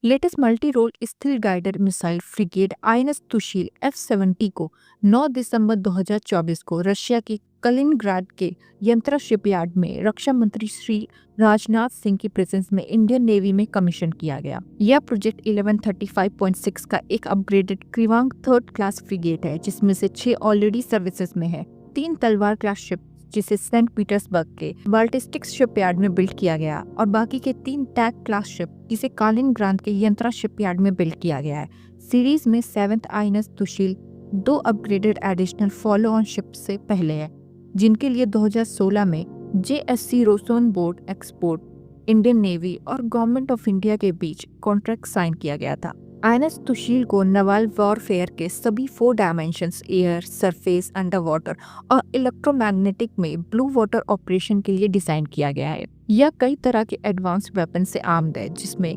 Latest multi role स्थिर guided missile frigate INS Tushil F-70 को 9 दिसंबर 2024 को रशिया के कलिनिंग्राड के यंत्रा शिपयार्ड में रक्षा मंत्री श्री राजनाथ सिंह की प्रेजेंस में इंडियन नेवी में कमीशन किया गया। यह प्रोजेक्ट 1135.6 का एक अपग्रेडेड क्रिवांग थर्ड क्लास फ्रिगेट है, जिसमें से 6 ऑलरेडी सर्विसेज में है। 3 तलवार क्लास शिप जिसे सेंट पीटर्सबर्ग के बाल्टिस्टिक शिपयार्ड में बिल्ड किया गया और बाकी के 3 टैग क्लास शिप जिसे कालिनिंग्राड के यंत्रा शिपयार्ड में बिल्ड किया गया है। सीरीज में 7th INS Tushil 2 upgraded additional follow on ship से पहले है, जिनके लिए 2016 में JSC रोसोनबोर्ड एक्सपोर्ट इंडियन नेवी और गवर्नमेंट ऑफ इंडिया के बीच कॉन्ट्रैक्ट साइन किया गया था। आईएनएस तुशील को नवाल वॉरफेयर के सभी 4 dimensions air, surface, under water और इलेक्ट्रोमैग्नेटिक में ब्लू वाटर ऑपरेशन के लिए डिजाइन किया गया है। यह कई तरह के एडवांस वेपन से आर्म्ड है, जिसमें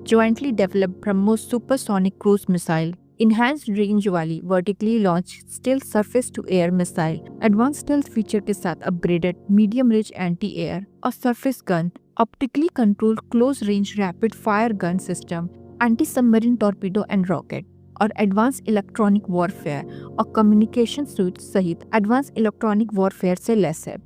jointly developed BrahMos supersonic cruise missile, enhanced range वाली vertically launch stealth surface to air missile, advance stealth feature के साथ upgraded medium range anti air और surface gun, optically controlled close range rapid fire gun system, anti submarine torpedo and rocket और advance electronic warfare और communication suite सहित advance electronic warfare से लेस है।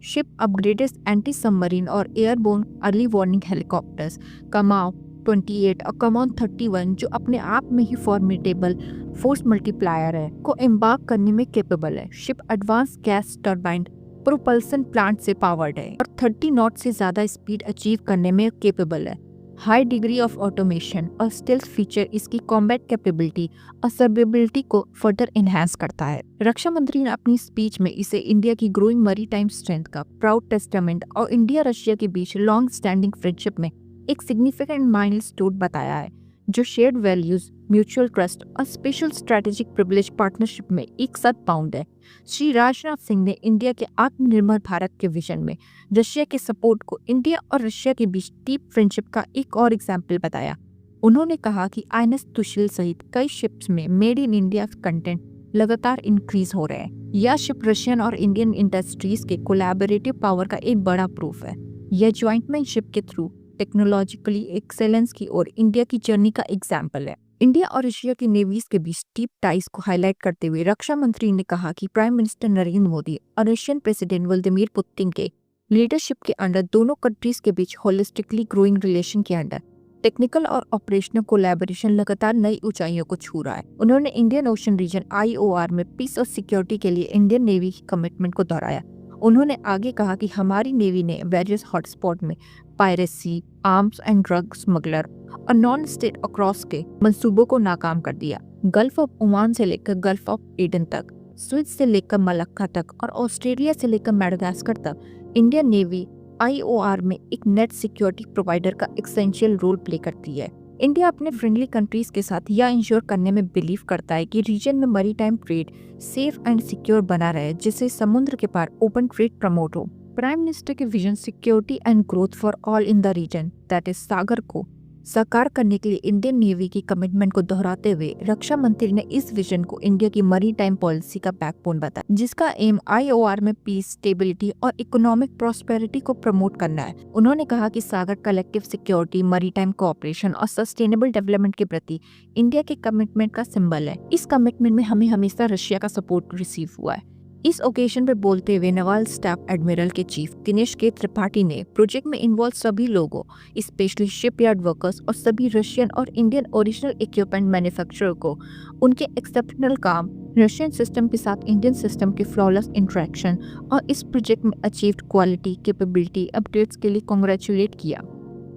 Ship upgraded anti submarine और airborne early warning helicopters कमाओ 28 और come on 31, जो अपने आप में ही फॉर्मिडेबल फोर्स मल्टीप्लायर है, को एम्बार्क करने में कैपेबल है। Ship advance gas turbine propulsion plant से पावर्ड है और 30 नॉट से ज्यादा स्पीड अचीव करने में कैपेबल है। हाई डिग्री ऑफ ऑटोमेशन और स्टेल्थ फीचर इसकी कॉम्बैट कैपेबिलिटी और सर्वाइवेबिलिटी को फर्दर एनहांस करता है। रक्षा मंत्री ने अपनी स्पीच में इसे इंडिया की ग्रोइंग मैरीटाइम स्ट्रेंथ का प्राउड टेस्टामेंट और इंडिया रशिया के बीच लॉन्ग स्टैंडिंग फ्रेंडशिप में एक सिग्निफिकेंट माइलस्टोन बताया है, जो शेयर्ड वैल्यूज, म्यूचुअल ट्रस्ट और स्पेशल स्ट्रेटेजिक प्रिविलेज पार्टनरशिप में एक साथ बाउंड है। श्री राजनाथ सिंह ने इंडिया के आत्मनिर्भर भारत के विजन में रशिया के सपोर्ट को इंडिया और रशिया के बीच डीप फ्रेंडशिप का एक और एग्जाम्पल बताया। उन्होंने कहा कि आईएनएस तुशील सहित कई शिप्स में मेड इन इंडिया कंटेंट लगातार इंक्रीज हो रहे हैं। यह शिप रशियन और इंडियन इंडस्ट्रीज के कोलैबोरेटिव पावर का एक बड़ा प्रूफ है। यह ज्वाइंटमैनशिप के थ्रू टेक्नोलॉजिकली एक्सेलेंस की ओर इंडिया की जर्नी का एग्जाम्पल है। इंडिया और रशिया की नेवीज के बीच डीप टाइज को हाईलाइट करते हुए रक्षा मंत्री ने कहा कि प्राइम मिनिस्टर नरेंद्र मोदी और रशियन प्रेसिडेंट व्लादिमीर पुतिन के लीडरशिप के अंडर दोनों कंट्रीज के बीच होलिस्टिकली ग्रोइंग रिलेशन के अंडर टेक्निकल और ऑपरेशनल कोलैबोरेशन लगातार नई ऊंचाइयों को छू रहा है। उन्होंने इंडियन ओशन रीजन IOR में पीस और सिक्योरिटी के लिए इंडियन नेवी की कमिटमेंट को दोहराया। उन्होंने आगे कहा कि हमारी नेवी ने वेरियस हॉटस्पॉट में piracy, arms and drug smuggler और नॉन स्टेट अक्रॉस के मंसूबों को नाकाम कर दिया। गल्फ ऑफ ओमान से लेकर गल्फ ऑफ एडन तक, स्विट्ज से लेकर मलक्का तक और ऑस्ट्रेलिया से लेकर मैडागास्कर तक इंडियन नेवी IOR में एक नेट सिक्योरिटी प्रोवाइडर का एसेंशियल रोल प्ले करती है। इंडिया अपने फ्रेंडली कंट्रीज के साथ यह इंश्योर करने में बिलीव करता है कि रीजन में maritime trade safe and secure बना रहे, जिससे समुद्र के पार ओपन ट्रेड प्रमोट हो। प्राइम मिनिस्टर के vision security and growth for all in the region, that is Sagar, को साकार करने के लिए इंडियन नेवी की कमिटमेंट को दोहराते हुए रक्षा मंत्री ने इस विजन को इंडिया की मैरीटाइम पॉलिसी का बैकबोन बताया, जिसका एम IOR में पीस, स्टेबिलिटी और इकोनॉमिक प्रॉस्पेरिटी को प्रमोट करना है। उन्होंने कहा कि सागर कलेक्टिव सिक्योरिटी, मैरीटाइम कोऑपरेशन और सस्टेनेबल डेवलपमेंट के प्रति इंडिया के कमिटमेंट का सिंबल है। इस कमिटमेंट में हमें हमेशा रशिया का सपोर्ट रिसीव हुआ है। इस ओकेजन पर बोलते हुए नवाल स्टाफ एडमिरल के चीफ दिनेश के त्रिपाठी ने प्रोजेक्ट में इन्वॉल्व सभी लोगों, स्पेशली शिपयार्ड वर्कर्स और सभी रशियन और इंडियन ओरिजिनल इक्विपमेंट मैन्युफैक्चरर को उनके एक्सेप्शनल काम, रशियन सिस्टम के साथ इंडियन सिस्टम के फ्लॉलेस इंटरेक्शन और इस प्रोजेक्ट में अचीव्ड क्वालिटी कैपेबिलिटी अपडेट्स के लिए कांग्रेचुलेट किया।